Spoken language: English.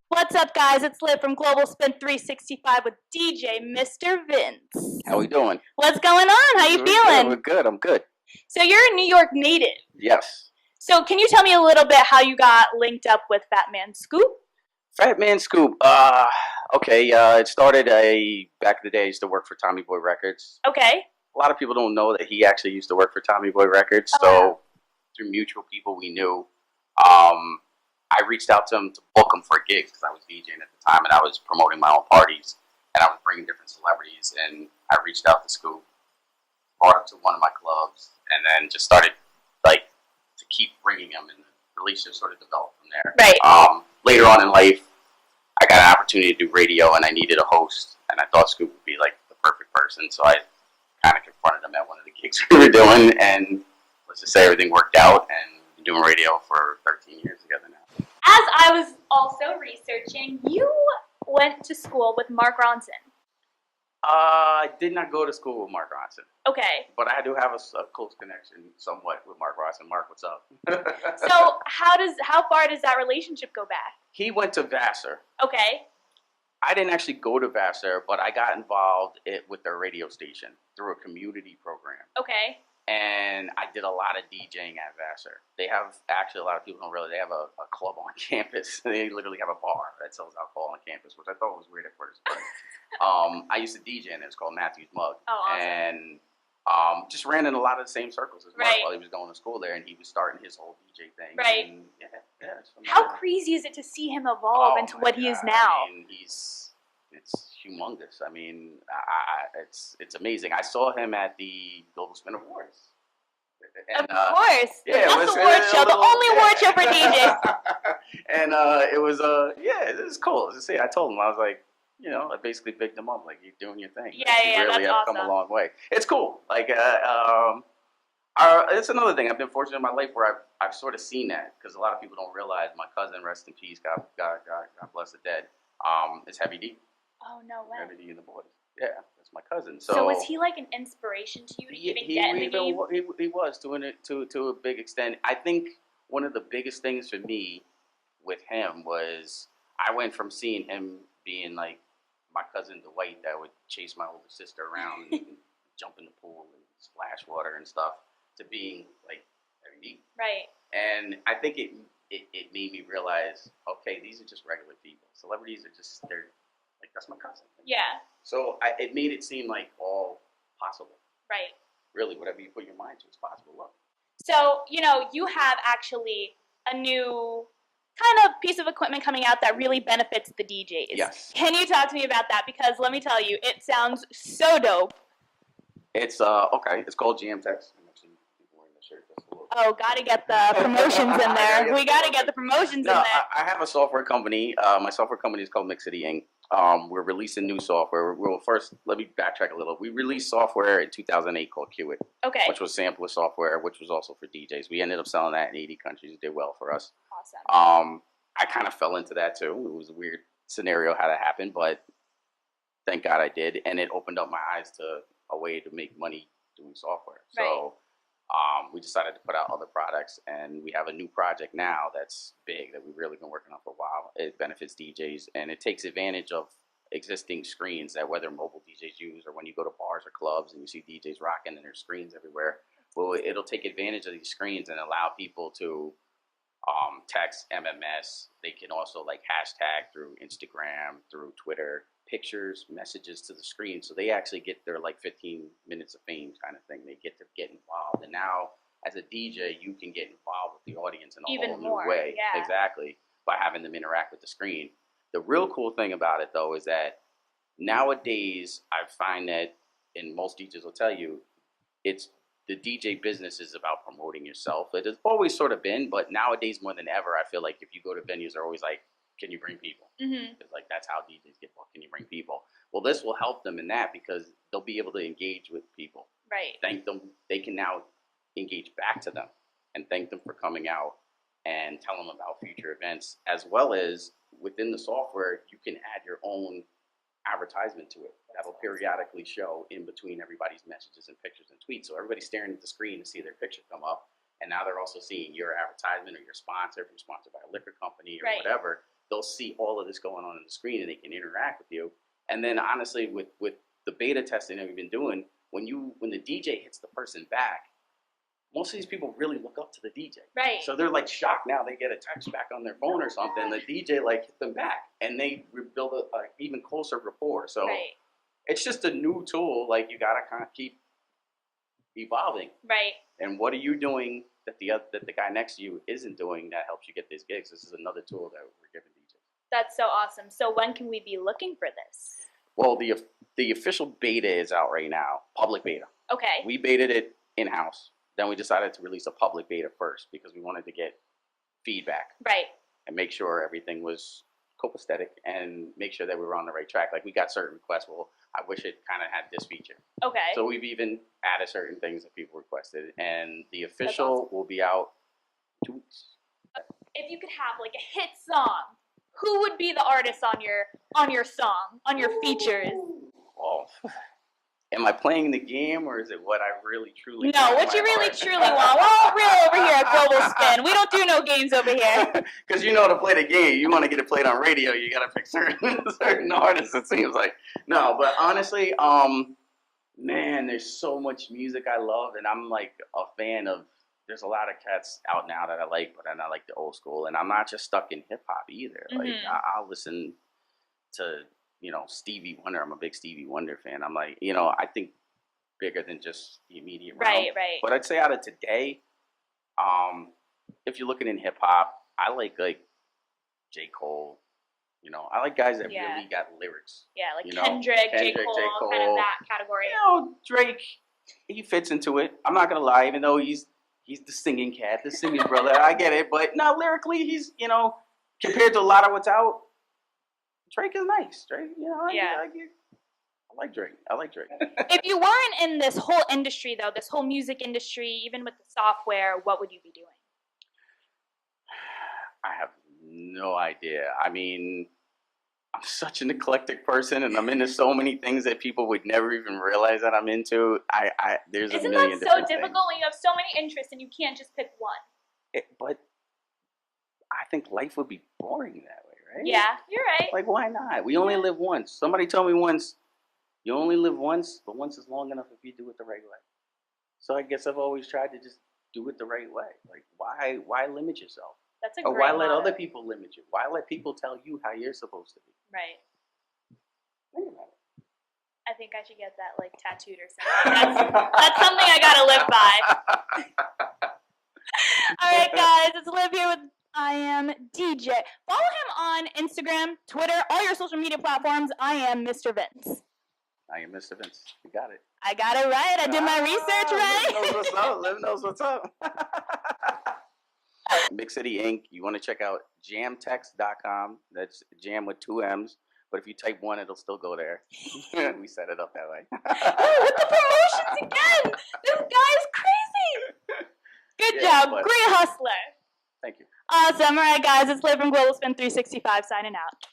What's up, guys? It's Liv from Global Spin 365 with DJ Mr. Vince. How we doing? What's going on? How you feeling? We're good. I'm good. So you're a New York native. Yes. So can you tell me a little bit how you got linked up with Fat Man Scoop? Fat Man Scoop. It started back in the day. I used to work for Tommy Boy Records. Okay. A lot of people don't know that he actually used to work for Tommy Boy Records. So through mutual people we knew, I reached out to him to book him for gigs because I was DJing at the time and I was promoting my own parties and I was bringing different celebrities. And I reached out to Scoop, brought him to one of my clubs, and then just started to keep bringing him, and the relationship sort of developed from there. Right. Later on in life, I got an opportunity to do radio, and I needed a host, and I thought Scoop would be like the perfect person. So I kind of confronted him at one of the gigs we were doing, and let's just say everything worked out, and we've been doing radio for 13 years together now. As I was also researching, you went to school with Mark Ronson. I did not go to school with Mark Ronson. Okay. But I do have a close connection somewhat with Mark Ronson. Mark, what's up? So how far does that relationship go back? He went to Vassar. Okay. I didn't actually go to Vassar, but I got involved with their radio station through a community program. Okay. And I did a lot of DJing at Vassar. They have, actually, a lot of people don't realize, they have a club on campus. They literally have a bar that sells alcohol on campus, which I thought was weird at first. But I used to DJ in it. It's called Matthew's Mug. Oh, awesome. And just ran in a lot of the same circles as Mark while he was going to school there, and he was starting his whole DJ thing. Right. And how crazy is it to see him evolve into what he is now? I mean, it's humongous. I mean, it's amazing. I saw him at the Global Spin Awards. And, of course. Yeah, the best award show, the only award show for DJs. And it was cool. As I say, I told him, I was like, I basically bigged him up, like, you're doing your thing. Yeah, like, you really that's have awesome. come a long way. It's cool. Like, it's another thing. I've been fortunate in my life where I've sort of seen that, because a lot of people don't realize my cousin, rest in peace, God bless the dead, is Heavy D. Oh, no way. Heavy D and the Boys. Yeah, that's my cousin. So was he like an inspiration to you to even get in the game? He was to a big extent. I think one of the biggest things for me with him was I went from seeing him being like my cousin Dwight that would chase my older sister around and jump in the pool and splash water and stuff, to being like Heavy D. Right. And I think it made me realize, okay, these are just regular people. Celebrities are just, they're like, that's my cousin. Yeah. So it made it seem like all possible. Right. Really, whatever you put your mind to is possible. Look. So, you have actually a new kind of piece of equipment coming out that really benefits the DJs. Yes. Can you talk to me about that? Because let me tell you, it sounds so dope. It's okay. It's called GM Tex. I'm actually wearing the shirt. Oh, gotta get the promotions in there. We gotta get the promotions in there. I have a software company. My software company is called Mix City Inc. We're releasing new software. First, let me backtrack a little. We released software in 2008 called Qit. Okay. Which was sampler software, which was also for DJs. We ended up selling that in 80 countries. It did well for us. Awesome. I kind of fell into that too. It was a weird scenario how that happened, but thank God I did, and it opened up my eyes to a way to make money doing software. Right. So we decided to put out other products, and we have a new project now that's big that we've really been working on for a while. It benefits DJs, and it takes advantage of existing screens that whether mobile DJs use or when you go to bars or clubs and you see DJs rocking and there's screens everywhere. Well, it'll take advantage of these screens and allow people to text, MMS. They can also like hashtag through Instagram, through Twitter, pictures, messages to the screen. So they actually get their like 15 minutes of fame kind of thing. They get to get involved. And now as a DJ, you can get involved with the audience in a whole new way. Yeah. Exactly. By having them interact with the screen. The real cool thing about it though is that nowadays I find that, and most DJs will tell you, it's the DJ business is about promoting yourself. It has always sort of been, but nowadays more than ever, I feel like if you go to venues, they're always like, can you bring people? Mm-hmm. It's like, that's how DJs get booked. Can you bring people? Well, this will help them in that because they'll be able to engage with people. Right. Thank them. They can now engage back to them and thank them for coming out and tell them about future events, as well as within the software, you can add your own advertisement to it that'll periodically show in between everybody's messages and pictures and tweets. So everybody's staring at the screen to see their picture come up, and now they're also seeing your advertisement or your sponsor, if you're sponsored by a liquor company or Right. whatever, they'll see all of this going on the screen and they can interact with you. And then honestly, with the beta testing that we've been doing, when the DJ hits the person back, most of these people really look up to the DJ. Right. So they're like shocked now. They get a text back on their phone or something. The DJ like hit them back, and they build a even closer rapport. So Right. it's just a new tool. Like you gotta kind of keep evolving. Right. And what are you doing that the guy next to you isn't doing that helps you get these gigs? This is another tool that we're giving DJs. That's so awesome. So when can we be looking for this? Well, the official beta is out right now, public beta. Okay. We betaed it in-house. Then we decided to release a public beta first because we wanted to get feedback Right. and make sure everything was copacetic and make sure that we were on the right track. Like we got certain requests, well, I wish it kind of had this feature. Okay. So we've even added certain things that people requested. And the official will be out 2 weeks. If you could have like a hit song, who would be the artist on your song, on your features? Oh, am I playing the game or is it what I really truly No, want in what my you really heart? truly want. We're all real over here at Global Spin. We don't do no games over here. Because you know to play the game, you want to get it played on radio, you got to pick certain artists, it seems like. No, but honestly, man, there's so much music I love, and I'm like a fan of, there's a lot of cats out now that I like, but I like the old school, and I'm not just stuck in hip-hop either. Like, I'll listen to, Stevie Wonder. I'm a big Stevie Wonder fan. I'm like, I think bigger than just the immediate realm. Right. But I'd say out of today, if you're looking in hip-hop, I like J. Cole. I like guys that really got lyrics. Yeah, like Kendrick, J. Cole, kind of that category. Drake, he fits into it. I'm not gonna lie, even though he's the singing cat, the singing brother. I get it, but no, lyrically, he's compared to a lot of what's out, Drake is nice. Drake, I like Drake. I like Drake. If you weren't in this whole industry, though, this whole music industry, even with the software, what would you be doing? I have no idea. I mean, I'm such an eclectic person, and I'm into so many things that people would never even realize that I'm into. There's Isn't a million that so different difficult things. when you have so many interests and you can't just pick one? But I think life would be boring that way, right? Yeah, you're right. Like, why not? We only live once. Somebody told me once, you only live once, but once is long enough if you do it the right way. So I guess I've always tried to just do it the right way. Like, why limit yourself? That's a Or great why let motto. other people limit you? Why let people tell you how you're supposed to be? Right. Think about it. I think I should get that like tattooed or something. That's something I gotta live by. All right, guys, it's Liv here with I Am DJ. Follow him on Instagram, Twitter, all your social media platforms. I am Mr. Vince. I am Mr. Vince. You got it. I got it right. I did my research right. Liv knows what's up. Liv knows what's up. Big City Inc. You want to check out jamtex.com. That's jam with 2 M's. But if you type 1, it'll still go there. We set it up that way. Oh, with the promotions again. This guy is crazy. Good job. Great hustler. Thank you. Awesome. All right, guys. It's Liv from Global Spin 365 signing out.